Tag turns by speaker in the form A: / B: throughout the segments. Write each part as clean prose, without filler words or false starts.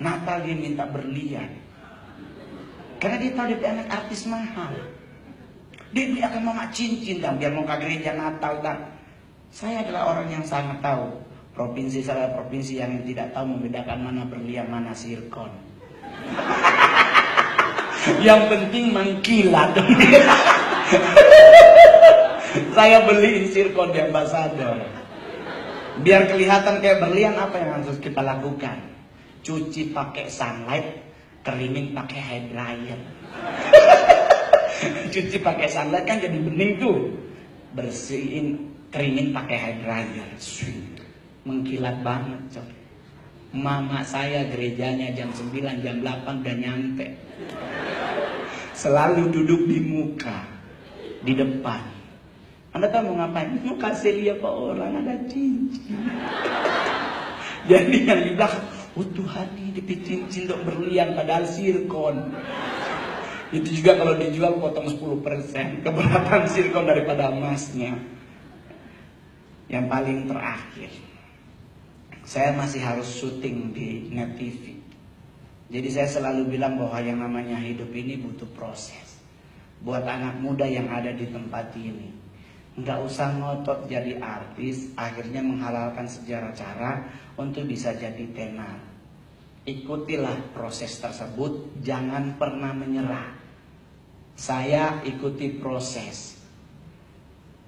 A: Natal dia minta berlian. Karena dia tahu dia anak artis mahal. Dia beli akan mama cincin dan biar mau ke gereja Natal dan saya adalah orang yang sangat tahu. Provinsi saya provinsi yang tidak tahu membedakan mana berlian mana zirkon. Yang penting mengkilat. Saya beliin zirkon di Ambasador. Biar kelihatan kayak berlian, apa yang harus kita lakukan? Cuci pakai sunlight, keringin pakai hair dryer. Cuci pakai sunlight kan jadi bening tuh. Bersihin, keringin pakai hair dryer. Mengkilat banget, coy. Mama saya gerejanya jam 9, jam 8 udah nyampe. Selalu duduk di muka, di depan. Anda tahu mau ngapain? Mau kasih lihat ke orang ada cincin. Jadi yang di belakang, oh Tuhan ini dapat cincin dok berlian padahal zirkon. Itu juga kalau dijual potong 10%. Keberatan zirkon daripada emasnya. Yang paling terakhir, saya masih harus syuting di Net TV. Jadi saya selalu bilang bahwa yang namanya hidup ini butuh proses. Buat anak muda yang ada di tempat ini, nggak usah ngotot jadi artis, akhirnya menghalalkan segala cara untuk bisa jadi tenar. Ikutilah proses tersebut, jangan pernah menyerah. Saya ikuti proses.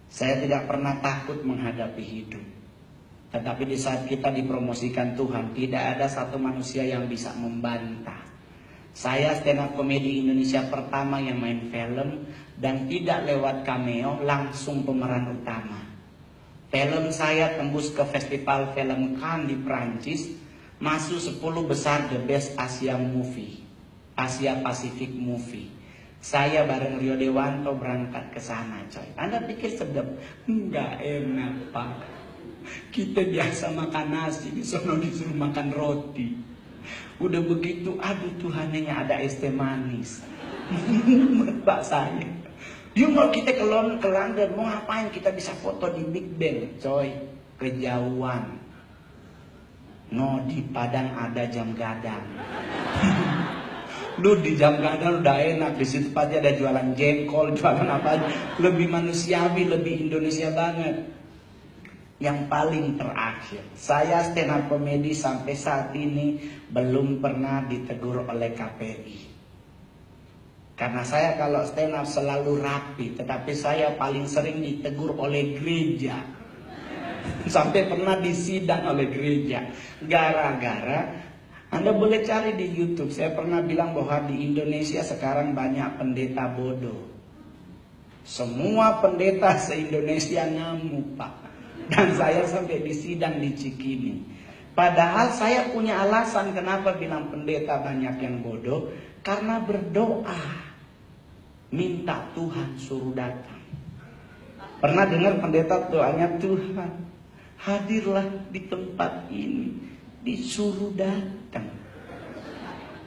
A: Saya tidak pernah takut menghadapi hidup. Tetapi di saat kita dipromosikan Tuhan, tidak ada satu manusia yang bisa membantah. Saya stand up comedy Indonesia pertama yang main film dan tidak lewat cameo, langsung pemeran utama. Film saya tembus ke festival film Cannes di Prancis, masuk 10 besar the best Asia movie, Asia Pacific movie. Saya bareng Rio Dewanto berangkat ke sana, coy. Anda pikir sedap? Enggak enak, Pak. Kita biasa makan nasi, di sana disuruh makan roti. Udah begitu, aduh Tuhannya ada es teh manis. Pak saya. Dia mau kita ke London, mau ngapain? Kita bisa foto di Big Ben, coy. Kejauhan. No, di Padang ada jam gadang. Lu di jam gadang udah enak, di situ pasti ada jualan jengkol, jualan apa aja. Lebih manusiawi, lebih Indonesia banget. Yang paling terakhir, saya stand up comedy sampai saat ini belum pernah ditegur oleh KPI. Karena saya kalau stand up selalu rapi, tetapi saya paling sering ditegur oleh gereja. Sampai pernah disidang oleh gereja. Gara-gara, Anda boleh cari di YouTube, saya pernah bilang bahwa di Indonesia sekarang banyak pendeta bodoh. Semua pendeta se-Indonesia ngamuk, Pak. Dan saya sampai disidang di Cikini. Padahal saya punya alasan kenapa bilang pendeta banyak yang bodoh. Karena berdoa. Minta Tuhan suruh datang. Pernah dengar pendeta doanya, Tuhan hadirlah di tempat ini. Disuruh datang.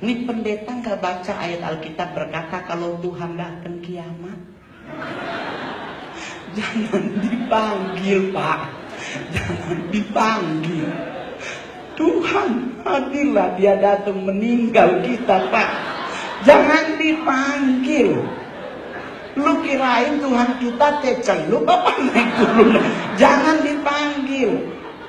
A: Ini pendeta gak baca ayat Alkitab berkata kalau Tuhan datang kiamat. Jangan dipanggil, Pak. Jangan dipanggil. Tuhan hadirlah, dia datang meninggal kita, Pak. Jangan dipanggil. Lu kirain Tuhan kita celup apa naik turun? Jangan dipanggil.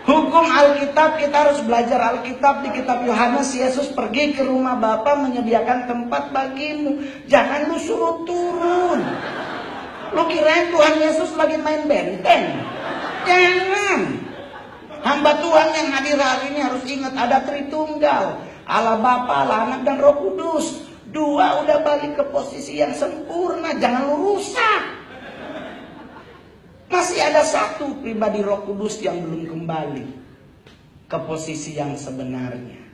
A: Hukum Alkitab, kita harus belajar Alkitab. Di kitab Yohanes, Yesus pergi ke rumah Bapa menyediakan tempat bagimu. Jangan lu suruh turun. Lu kirain Tuhan Yesus lagi main benteng? Jangan. Hamba Tuhan yang hadir hari ini harus ingat ada Tritunggal. Allah Bapa, Allah Anak, dan Roh Kudus. Dua udah balik ke posisi yang sempurna. Jangan lu rusak. Masih ada satu pribadi Roh Kudus yang belum kembali ke posisi yang sebenarnya.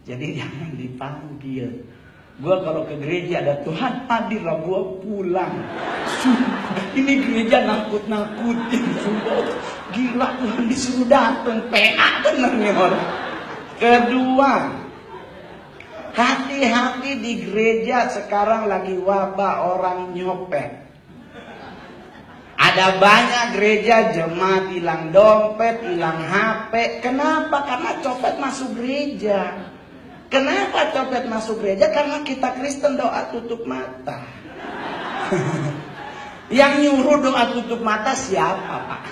A: Jadi jangan dipanggil. Gua kalau ke gereja ada Tuhan hadirlah, gua pulang. Sumpah, ini gereja nakut-nakutin. Sumpah, gila Tuhan disuruh datang. PA bener nih orang. Kedua, hati-hati di gereja sekarang lagi wabah orang nyopet. Ada banyak gereja jemaat hilang dompet, hilang HP. Kenapa? Karena copet masuk gereja. Kenapa copet masuk gereja? Karena kita Kristen doa tutup mata. Yang nyuruh doa tutup mata siapa, Pak?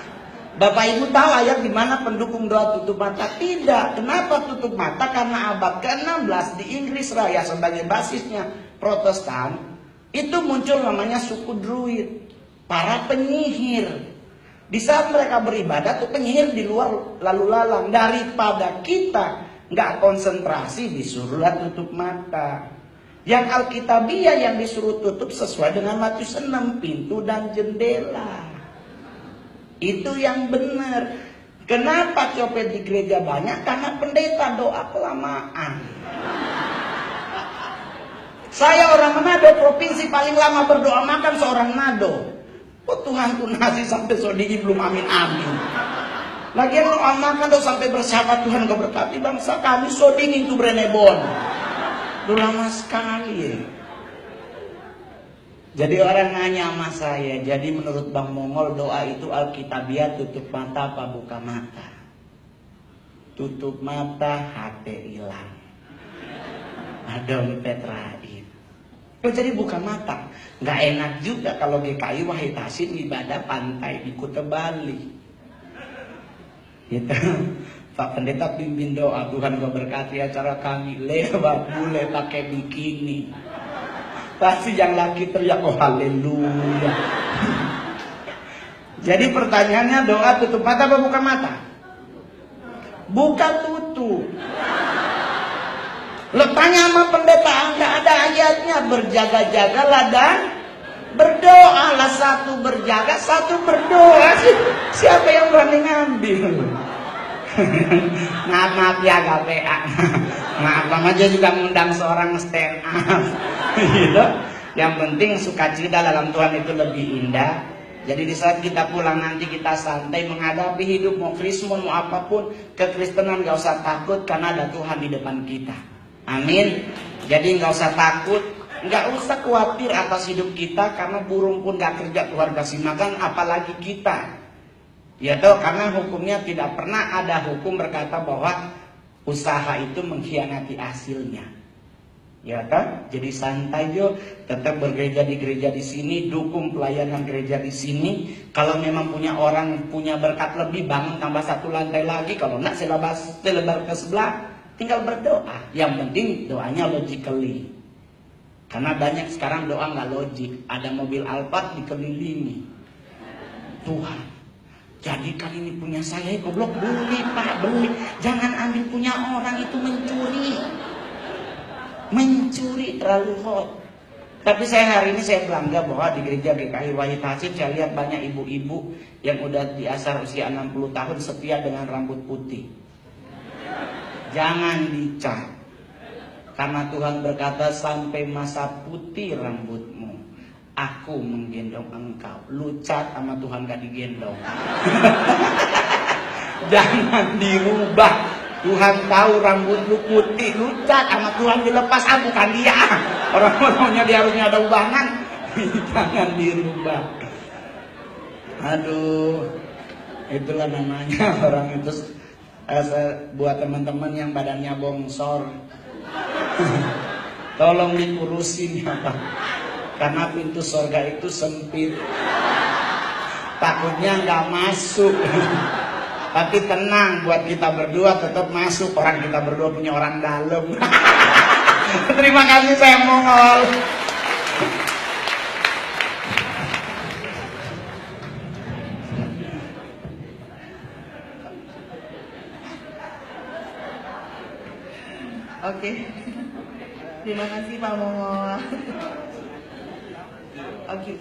A: Bapak Ibu tahu ayat di mana pendukung doa tutup mata? Tidak. Kenapa tutup mata? Karena abad ke-16 di Inggris Raya sebagai basisnya Protestan, itu muncul namanya suku Druid, para penyihir. Di saat mereka beribadah tuh penyihir di luar lalu lalang. Daripada kita nggak konsentrasi, disuruhlah tutup mata. Yang Alkitabiah yang disuruh tutup sesuai dengan Matius 6, pintu dan jendela. Itu yang benar. Kenapa copet di gereja banyak? Karena pendeta doa kelamaan. Saya orang Manado, provinsi paling lama berdoa makan seorang Manado. Oh Tuhan ku nasi sampai sodigi belum amin-amin. Lagian doa makan tuh sampai bersahabat, Tuhan kau berkati bangsa kami sodigi itu Brenebon. Udah lama sekali ya. Jadi orang nanya sama saya, jadi menurut Bang Mongol doa itu Alkitabiah tutup mata apa buka mata? Tutup mata hati hilang. Dompet raib. Jadi buka mata. Nggak enak juga kalau GKI Wahid Hasim ibadah pantai di Kuta Bali. Gitu. Pak Pendeta pimpin doa, Tuhan kau berkati acara kami. Lewat bule pakai bikini. Pasti yang laki teriak, oh haleluya. Jadi pertanyaannya, doa tutup mata apa buka mata? Buka tutup. Lo tanya sama pendeta, nggak ada ayatnya. Berjaga-jagalah dan berdoalah. Satu berjaga, satu berdoa. Siapa yang berani ngambil? Maaf ya KPA. Maaf, Bang aja juga ngundang seorang stand up. Gitu. Yang penting sukacita dalam Tuhan itu lebih indah. Jadi di saat kita pulang nanti kita santai menghadapi hidup, mau Krismon mau apapun, kekristenan gak usah takut karena ada Tuhan di depan kita. Amin. Jadi gak usah takut, gak usah khawatir atas hidup kita karena burung pun gak kerja Tuhan kasih makan, apalagi kita. Ya toh, karena hukumnya tidak pernah ada hukum berkata bahwa usaha itu mengkhianati hasilnya. Ya toh, jadi santai jo, tetap bergereja di gereja di sini, dukung pelayanan gereja di sini. Kalau memang punya orang punya berkat lebih, bangun tambah satu lantai lagi. Kalau enggak selebar ke sebelah, tinggal berdoa. Yang penting doanya logically. Karena banyak sekarang doa nggak logik. Ada mobil Alphard dikelilingi. Tuhan, jadikan ini punya saya, goblok. Beli Pak, beli. Jangan ambil punya orang, itu mencuri. Mencuri terlalu hot. Tapi saya hari ini saya bangga bahwa di gereja GKI Wahid Hasim saya lihat banyak ibu-ibu yang udah di asar usia 60 tahun setia dengan rambut putih. Jangan dicat. Karena Tuhan berkata sampai masa putih rambutmu, aku menggendong engkau. Lu cat sama Tuhan gak digendong. Jangan dirubah. Tuhan tahu rambut lu putih, lu cat sama Tuhan dilepas, bukan dia. Orang-orangnya dia harusnya ada ubangan. Jangan dirubah. Aduh, itulah namanya orang itu. Buat teman-teman yang badannya bongsor, tolong dikurusin ya Pak. Karena pintu surga itu sempit. Takutnya nggak masuk. Tapi tenang, buat kita berdua tetap masuk. Orang kita berdua punya orang dalam. Terima kasih, saya Mongol.
B: Oke. Terima kasih Pak Mongol. Oke.